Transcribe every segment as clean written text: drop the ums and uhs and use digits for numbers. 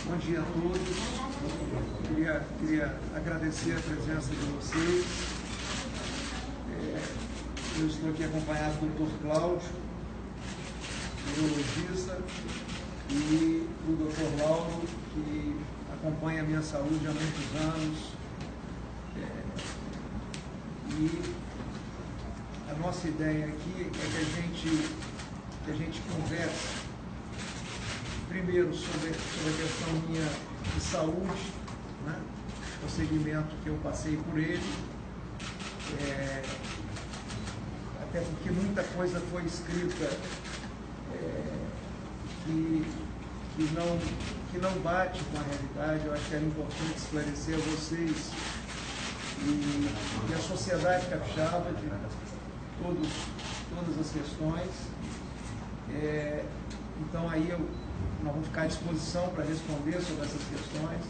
Bom dia a todos. Queria agradecer a presença de vocês. Eu estou aqui acompanhado do Dr. Cláudio, urologista, e do Dr. Lauro, que acompanha a minha saúde há muitos anos. E a nossa ideia aqui é que a gente converse primeiro sobre a questão minha de saúde, né? O segmento que eu passei por ele, até porque muita coisa foi escrita que não bate com a realidade. Eu acho que era importante esclarecer a vocês e a sociedade capixaba de todas as questões. Então aí nós vamos ficar à disposição para responder sobre essas questões.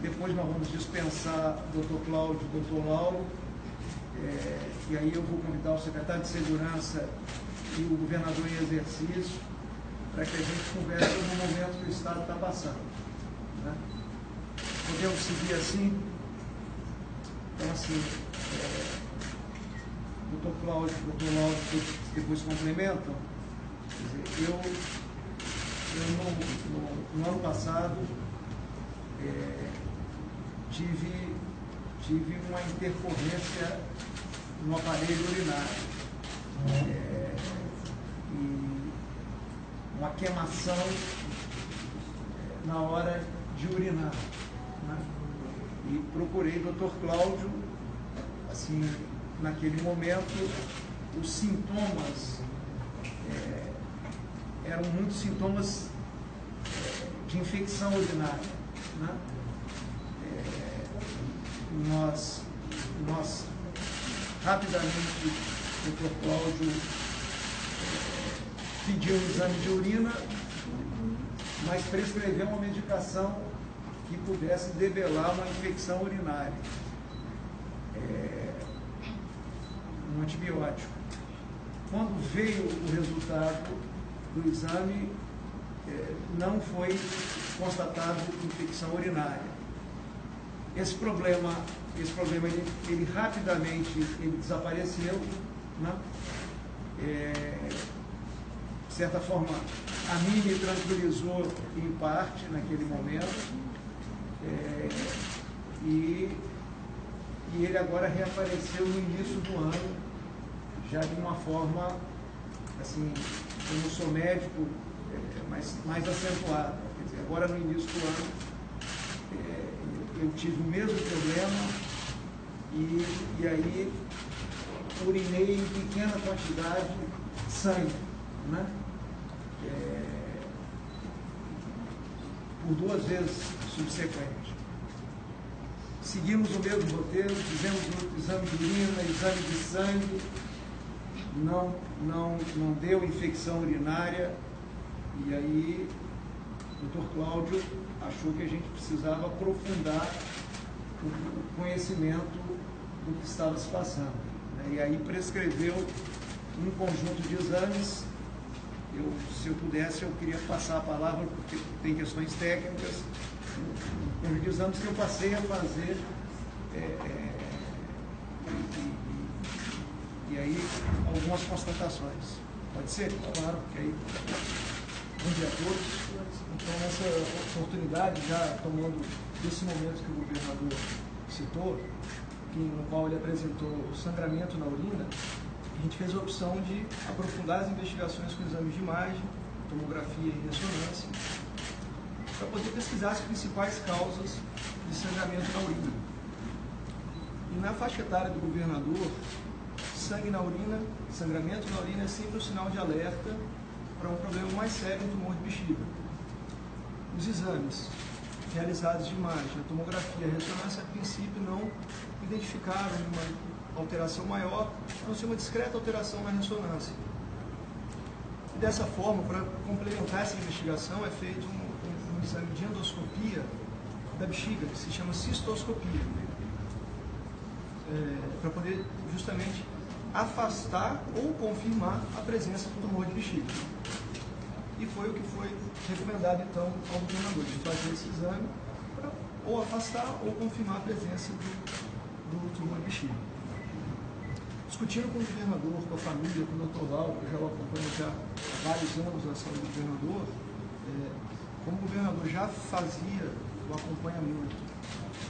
Depois nós vamos dispensar o Dr. Cláudio e o Dr. Lauro, e aí eu vou convidar o secretário de Segurança e o governador em exercício para que a gente converse sobre o momento que o Estado está passando, né? Podemos seguir assim? Então, assim, Dr. Cláudio e o Dr. Lauro depois complementam. Quer dizer, no ano passado tive uma intercorrência no aparelho urinário, e uma queimação na hora de urinar, né? E procurei o Dr. Cláudio. Assim, naquele momento, os sintomas eram muitos sintomas de infecção urinária, né? Nós rapidamente, o Dr. Cláudio pediu um exame de urina, mas prescreveu uma medicação que pudesse debelar uma infecção urinária, um antibiótico. Quando veio o resultado do exame, não foi constatado infecção urinária. Esse problema ele rapidamente desapareceu, né? De certa forma, a mim me tranquilizou em parte naquele momento, e ele agora reapareceu no início do ano, já de uma forma, assim, eu não sou médico, mas mais acentuada. Quer dizer, agora no início do ano eu tive o mesmo problema, e aí urinei em pequena quantidade sangue, né? Por 2 vezes subsequente. Seguimos o mesmo roteiro, fizemos o exame de urina, exame de sangue, não deu infecção urinária, e aí o Dr. Cláudio achou que a gente precisava aprofundar o conhecimento do que estava se passando, né? E aí prescreveu um conjunto de exames. Se eu pudesse, eu queria passar a palavra, porque tem questões técnicas, um conjunto de exames que eu passei a fazer, e aí algumas constatações. Pode ser? Claro, porque aí... Bom dia a todos. Então, nessa oportunidade, já tomando desse momento que o governador citou, no qual ele apresentou o sangramento na urina, a gente fez a opção de aprofundar as investigações com exames de imagem, tomografia e ressonância, para poder pesquisar as principais causas de sangramento na urina. E na faixa etária do governador, sangue na urina, sangramento na urina é sempre um sinal de alerta para um problema mais sério, um tumor de bexiga. Os exames realizados de imagem, a tomografia e a ressonância, a princípio não identificaram uma alteração maior, a não ser uma discreta alteração na ressonância. E dessa forma, para complementar essa investigação, é feito um exame de endoscopia da bexiga, que se chama cistoscopia, para poder justamente afastar ou confirmar a presença do tumor de bexiga. e foi o que foi recomendado então ao governador, de fazer esse exame para ou afastar ou confirmar a presença do tumor de bexiga. Discutindo com o governador, com a família, com o Dr. Valdo, eu já o acompanho já há vários anos a saúde do governador, como o governador já fazia o acompanhamento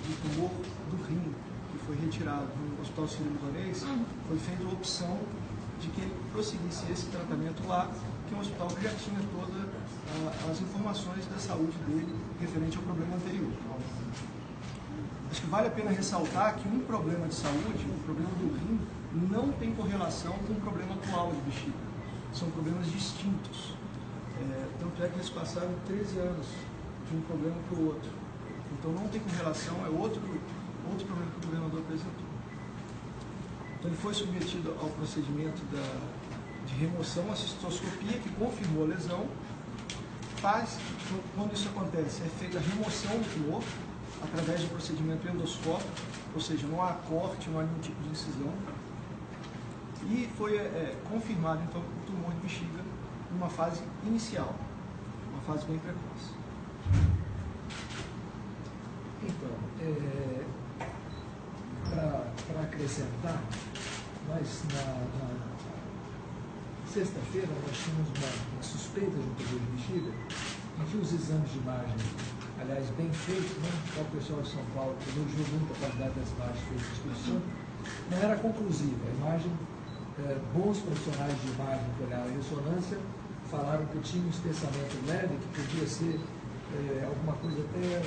do tumor do rim, que foi retirado no Hospital Sírio-Libanês, foi feita a opção de que ele prosseguisse esse tratamento lá, que é um hospital que já tinha todas as informações da saúde dele referente ao problema anterior. Acho que vale a pena ressaltar que um problema de saúde, o problema do rim, não tem correlação com o problema atual de bexiga. São problemas distintos. Tanto é que eles passaram 13 anos de um problema para o outro. Então não tem correlação, é outro problema que o governador apresentou. Então ele foi submetido ao procedimento de remoção, a cistoscopia, que confirmou a lesão. Quando isso acontece, é feita a remoção do tumor, através do procedimento endoscópico, ou seja, não há corte, não há nenhum tipo de incisão. E foi confirmado, então, o tumor de bexiga numa fase inicial, uma fase bem precoce. Então, para acrescentar, nós na sexta-feira nós tínhamos uma suspeita de um tumor de bexiga, em que os exames de imagem, aliás, bem feitos, né? O pessoal de São Paulo elogiou muito a qualidade das imagens feitas no Espírito Santo, não era conclusiva. A imagem, bons profissionais de imagem que olharam a ressonância falaram que tinha um espessamento leve, que podia ser alguma coisa, até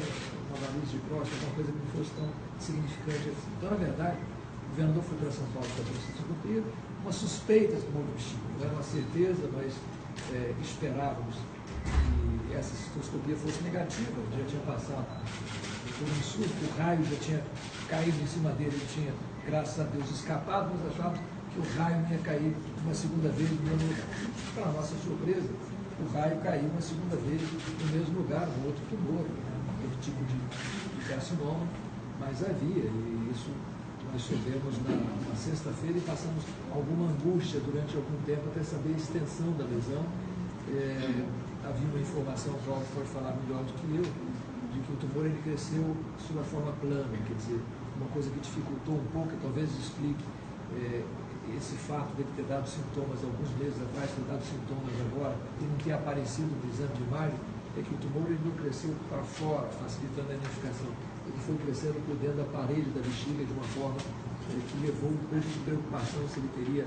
uma análise de próstata, alguma coisa que não fosse tão significante assim. Então, na verdade, o governador foi para São Paulo para a cistoscopia, uma suspeita de tumor de bexiga, não era uma certeza, mas esperávamos que essa cistoscopia fosse negativa. Já tinha passado por um susto, o raio já tinha caído em cima dele, ele tinha, graças a Deus, escapado, mas achávamos que o raio ia cair uma segunda vez no mesmo lugar. Para a nossa surpresa, o raio caiu uma segunda vez no mesmo lugar, no outro tumor, outro tipo de carcinoma, mas havia, e isso nós soubemos na sexta-feira e passamos alguma angústia durante algum tempo até saber a extensão da lesão. Havia uma informação, o Paulo pode falar melhor do que eu, de que o tumor ele cresceu sob uma forma plana, quer dizer, uma coisa que dificultou um pouco, e talvez explique esse fato de ele ter dado sintomas alguns meses atrás, ter dado sintomas agora, e não ter aparecido no exame de imagem, é que o tumor ele não cresceu para fora, facilitando a identificação. Ele foi crescendo por dentro da parede da bexiga de uma forma que levou um pouco de preocupação se ele teria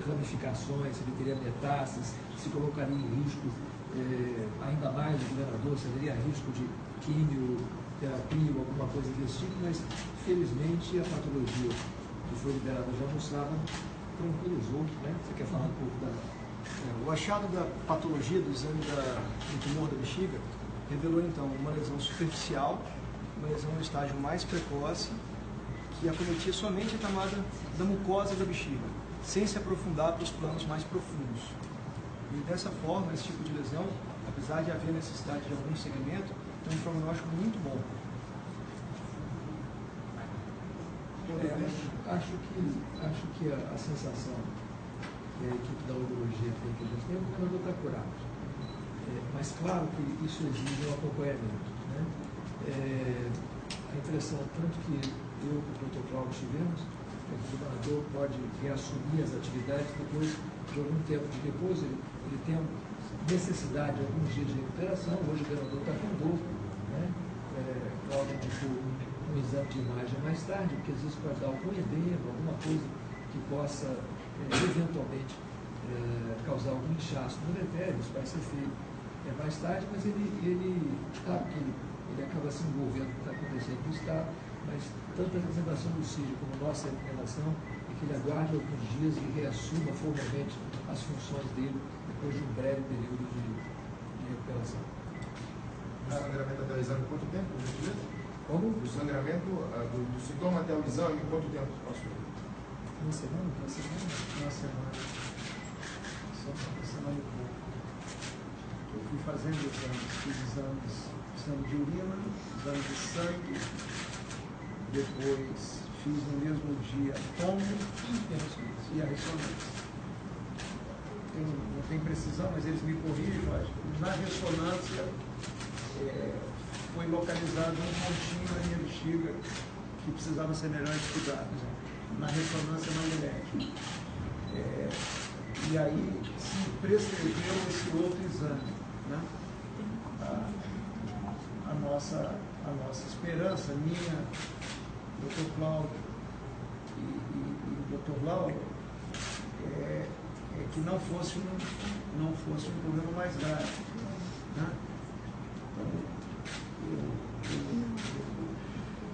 ramificações, se ele teria metástases, se colocaria em risco ainda mais o governador, se haveria risco de quimioterapia ou alguma coisa desse tipo, mas felizmente a patologia que foi liberada já no sábado tranquilizou, né? Você quer falar um pouco da... O achado da patologia do exame do tumor da bexiga revelou então uma lesão superficial, uma lesão no estágio mais precoce, que acometia somente a camada da mucosa da bexiga, sem se aprofundar para os planos mais profundos. E dessa forma, esse tipo de lesão, apesar de haver necessidade de algum segmento, tem um prognóstico muito bom. Acho que a sensação que a equipe da urologia tem, que a gente tem, é que o governador está curado. Mas claro que isso exige um acompanhamento, né? A impressão, tanto que eu e o Dr. Cláudio tivemos, é que o governador pode reassumir as atividades depois de algum tempo de repouso. Ele tem necessidade de alguns dias de recuperação. Hoje o governador está com dor, né? Cláudio indicou um exame de imagem mais tarde, porque às vezes pode dar algum edema, alguma coisa que possa eventualmente causar algum inchaço no uretério. Isso vai ser feito mais tarde, mas ele claro que ele acaba se envolvendo no que está acontecendo no Estado, mas tanto a representação do Círio como a nossa recomendação é que ele aguarde alguns dias e reassuma formalmente as funções dele depois de um breve período de recuperação. O sangramento até o exame, quanto tempo, por gentileza? Como? O sangramento do sintoma até o exame, quanto tempo passou? Uma semana? Uma semana. Só uma semana e pouco. Eu fui fazendo exames, fiz exame de urina, exame de sangue, depois fiz no mesmo dia tomo e a ressonância. não tem precisão, mas eles me corrigem, mas na ressonância foi localizado um pontinho na minha bexiga que precisava ser melhor estudado, na ressonância magnética. E aí se prescreveu esse outro exame, né? A nossa esperança, minha, Dr. Cláudio e Dr. Lauro, é que não fosse um problema mais grave, né? Então,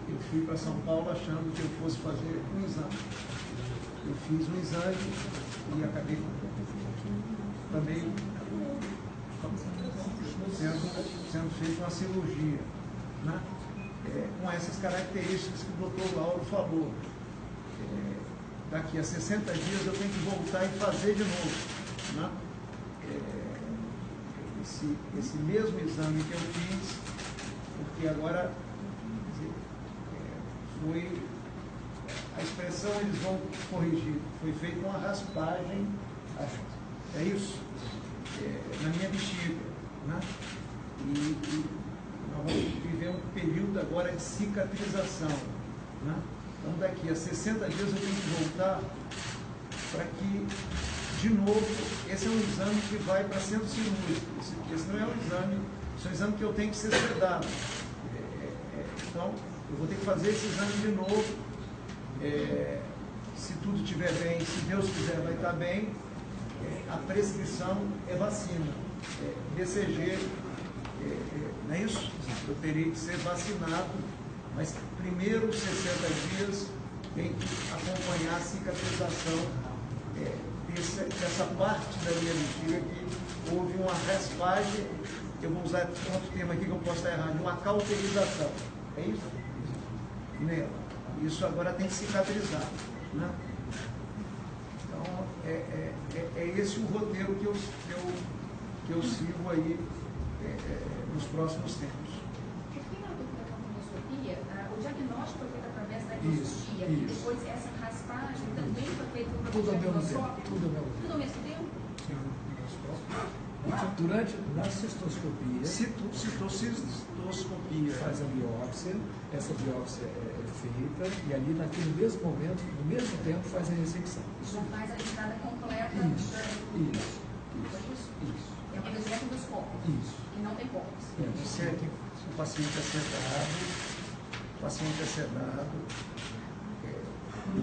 eu fui para São Paulo achando que eu fosse fazer um exame. Eu fiz um exame e acabei também sendo feita uma cirurgia, né? Com essas características que o Dr. Lauro falou. Daqui a 60 dias eu tenho que voltar e fazer de novo, né? Esse mesmo exame que eu fiz, porque agora foi a expressão, eles vão corrigir, foi feita uma raspagem, é isso, na minha bexiga, né? E nós vamos viver um período agora de cicatrização, né? Então daqui a 60 dias eu tenho que voltar para que, de novo, esse é um exame que vai para centro cirúrgico, esse não é um exame, esse é um exame que eu tenho que ser sedado. Então, eu vou ter que fazer esse exame de novo. Se tudo estiver bem, se Deus quiser, vai estar bem. A prescrição é vacina, BCG, não é isso? Eu terei que ser vacinado, mas primeiro 60 dias tem que acompanhar a cicatrização dessa parte da minha bexiga que houve uma raspagem. Eu vou usar outro termo aqui que eu posso estar errado, uma cauterização. É isso? Nela. Isso agora tem que cicatrizar, né? Então, é esse o roteiro que eu sigo aí nos próximos tempos. Eu tenho uma dúvida com a colonoscopia. O diagnóstico foi feito através da endoscopia e depois essa raspagem também foi feita por Tudo ao mesmo tempo. Tudo ao mesmo tempo? Durante na cistoscopia, Cistoscopia. faz a biópsia, essa biópsia é feita e ali naquele mesmo momento, no mesmo tempo, faz a ressecção. Já faz a retirada completa Isso. Foi isso? É uma direto dos corpos. Isso. E não tem corpos. O paciente é sedado,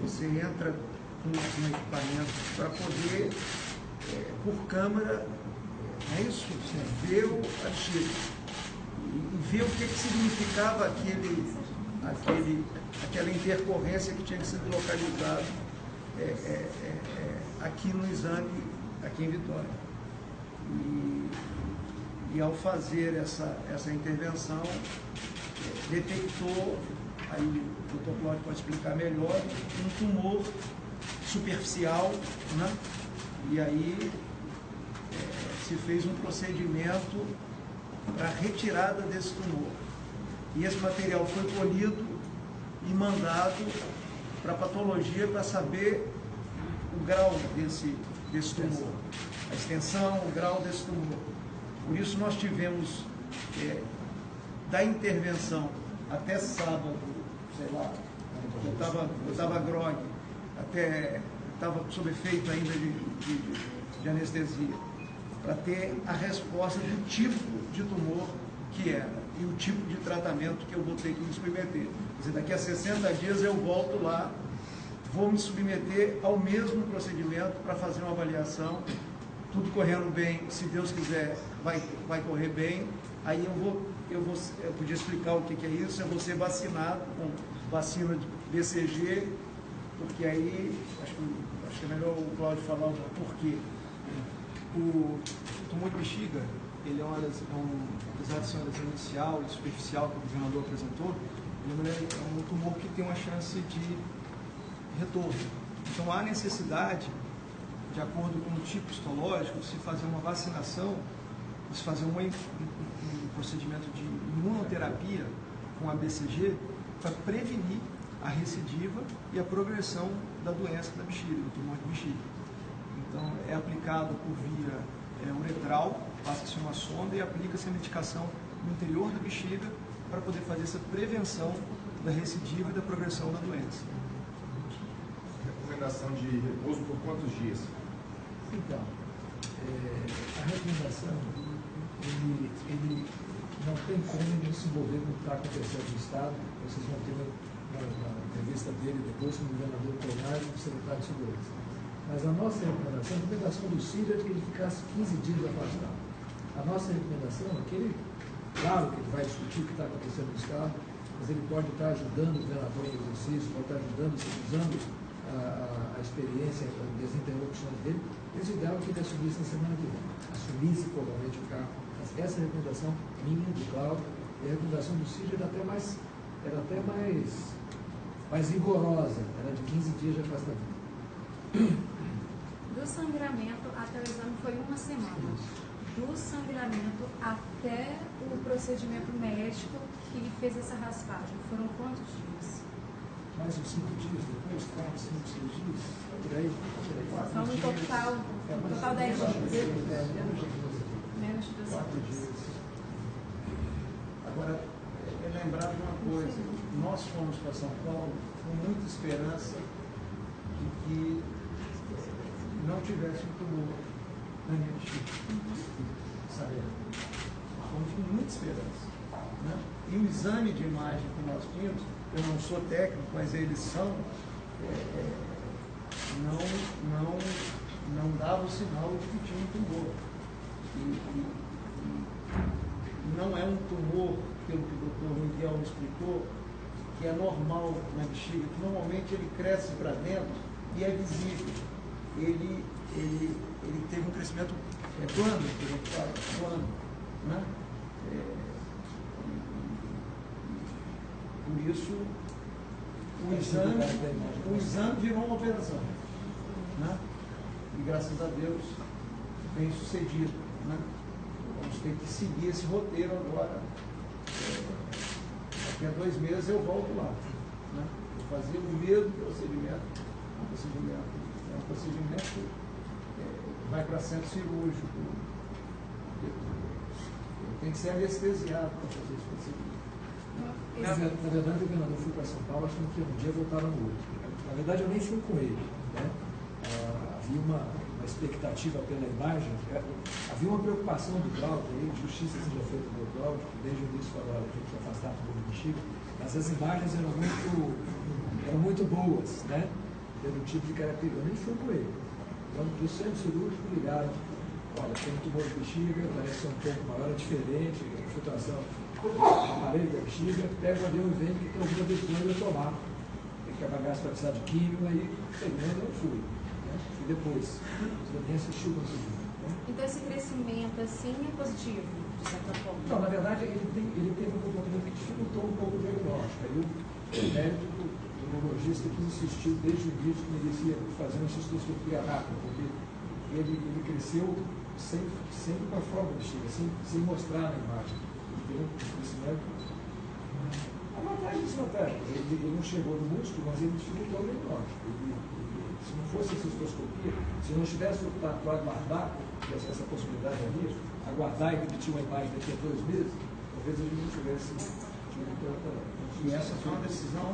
você entra com um equipamento para poder, por câmera, é isso? Ver a bexiga e ver o que significava aquela intercorrência que tinha que ser localizada aqui no exame, aqui em Vitória. E ao fazer essa intervenção, detectou, aí o Dr. Cláudio pode explicar melhor, um tumor superficial, né? E aí se fez um procedimento para retirada desse tumor. E esse material foi colhido e mandado para a patologia para saber o grau desse tumor, a extensão, o grau desse tumor. Por isso nós tivemos, da intervenção até sábado, sei lá, eu estava grogue, até estava sob efeito ainda de anestesia, para ter a resposta do tipo de tumor que era e o tipo de tratamento que eu vou ter que me submeter. Quer dizer, daqui a 60 dias eu volto lá, vou me submeter ao mesmo procedimento para fazer uma avaliação, tudo correndo bem, se Deus quiser, vai correr bem. Aí eu podia explicar o que é isso, eu vou ser vacinado com vacina de BCG, porque aí, acho que é melhor o Cláudio falar o porquê. O tumor de bexiga, ele apesar de ser uma lesão inicial e superficial que o governador apresentou, ele é um tumor que tem uma chance de retorno. Então há necessidade, de acordo com o tipo histológico, de se fazer uma vacinação, de se fazer um procedimento de imunoterapia com a BCG para prevenir a recidiva e a progressão da doença da bexiga, do tumor de bexiga. Então, é aplicado por via uretral, passa-se uma sonda e aplica-se a medicação no interior da bexiga para poder fazer essa prevenção da recidiva e da progressão da doença. Recomendação de repouso por quantos dias? Então, a recomendação, ele não tem como ele se envolver com o que está acontecendo no Estado. Vocês vão ter uma entrevista dele depois com o governador Colnari e o secretário de Segurança. Mas a nossa recomendação, a recomendação do Ciro é que ele ficasse 15 dias afastado. A nossa recomendação é que ele, claro que ele vai discutir o que está acontecendo no Estado, mas ele pode estar ajudando o governador no exercício, pode estar ajudando, usando a experiência, as interrupções dele. Mas o ideal é que ele assumisse na semana que vem, assumisse formalmente o cargo. Mas essa é a recomendação minha, de Cláudio, e a recomendação do Ciro era até mais rigorosa, era de 15 dias de afastamento. Do sangramento até o exame foi uma semana. Do sangramento até o procedimento médico que fez essa raspagem, foram quantos dias? Mais uns 5 dias depois, 4, 5, 6 dias, por aí. Então, no total 10 dias. Menos de 2 dias. Agora, lembrar de uma coisa, nós fomos para São Paulo com muita esperança de que não tivesse um tumor na minha bexiga. Sabe? Fomos com muita esperança. Né? E o exame de imagem que nós tínhamos, eu não sou técnico, mas eles são, não dava o sinal de que tinha um tumor. E não é um tumor, pelo que o doutor Miguel me explicou, que é normal na bexiga, que normalmente ele cresce para dentro e é visível. Ele teve um crescimento plano, que a gente fala, plano. Né? Por isso, o exame virou uma operação. Né? E graças a Deus, bem sucedido. Né? Vamos ter que seguir esse roteiro agora. Daqui a 2 meses eu volto lá. Né? Vou fazer o mesmo procedimento. É um procedimento que vai para centro cirúrgico. Tem que ser anestesiado para fazer esse procedimento. Na verdade, o governador foi para São Paulo, achando que um dia voltava no outro. Na verdade, eu nem fui com ele. Né? Havia uma expectativa pela imagem, havia uma preocupação do Cláudio, aí, justiça seja feita do Cláudio, que desde o início falou, a gente vai afastar todo o bexiga, mas as imagens eram muito boas, né? Pelo tipo de característica. Eu nem fui com ele. Então, do centro cirúrgico ligaram, olha, tem um tumor de bexiga, parece ser um pouco maior, é diferente, a filtração do aparelho da bexiga, pega o avião e vem, que tem alguma decisão de tomar. Tem que apagar se vai precisar de químio, aí eu não fui. E depois, você nem assistiu com isso. Né? Então esse crescimento assim é positivo, de certa forma? Não, na verdade ele teve um comportamento que dificultou um pouco o diagnóstico. Aí o médico, o neurologista que insistiu desde o início que merecia fazer uma cistoscopia rápida, porque ele cresceu sem para fora da bexiga, sem mostrar na imagem. Ele teve um crescimento. A vantagem disso ele não chegou no músculo, mas ele dificultou o diagnóstico. Se não fosse a cistoscopia, se não tivesse para aguardar essa possibilidade ali, aguardar e repetir uma imagem daqui a 2 meses, talvez a gente não tivesse tido tanta. E essa foi uma decisão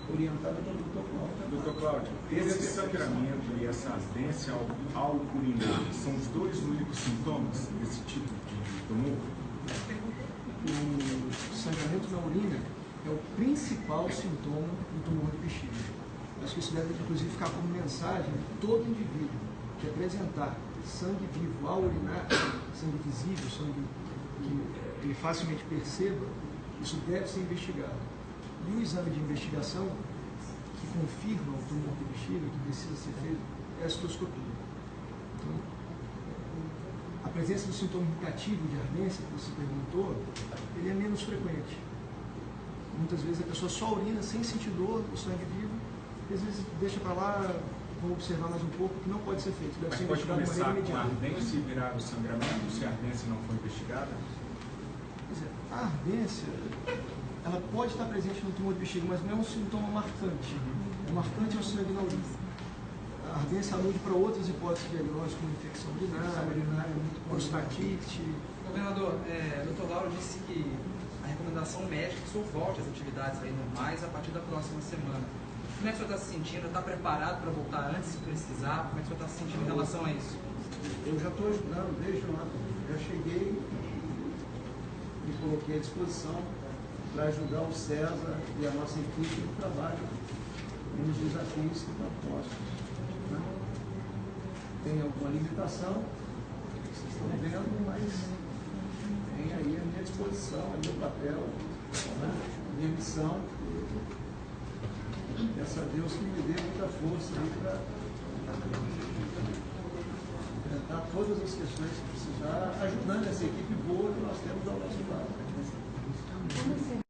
orientada pelo Dr. Cláudio. Doutor Cláudio, esse sangramento e essa ardência ao urinar são os 2 únicos sintomas desse tipo de tumor? O sangramento na urina é o principal sintoma do tumor de bexiga. Acho que isso deve, inclusive, ficar como mensagem de todo indivíduo que apresentar sangue vivo ao urinar, sangue visível, sangue que ele facilmente perceba, isso deve ser investigado. E o exame de investigação que confirma o tumor de bexiga, que precisa ser feito, é a cistoscopia. Então, a presença do sintoma indicativo de ardência, que você perguntou, ele é menos frequente. Muitas vezes a pessoa só urina sem sentir dor, o sangue vivo, às vezes deixa para lá, vou observar mais um pouco, que não pode ser feito. Deve ser pode investigado de começar maneira com a ardência e virar o sangramento, se a ardência não for investigada? Quer dizer, a ardência, ela pode estar presente no tumor de bexiga, mas não é um sintoma marcante. O marcante é o sangue na urina. A A ardência alude para outras hipóteses de diagnóstico, como infecção urinária, prostatite. Governador, o Dr. Lauro disse que a recomendação médica é que o senhor volte às atividades aí normais a partir da próxima semana. Como é que o senhor está se sentindo? Está preparado para voltar antes se precisar? Como é que o senhor está se sentindo em relação a isso? Eu já estou ajudando desde ontem. Já cheguei e me coloquei à disposição para ajudar o César e a nossa equipe no trabalho nos desafios que estão postos. Né? Tem alguma limitação, vocês estão vendo, mas tem aí a minha disposição, é meu papel, né? Minha missão. Peço a Deus que me dê muita força aí para enfrentar todas as questões que precisar, ajudando essa equipe boa que nós temos ao nosso lado.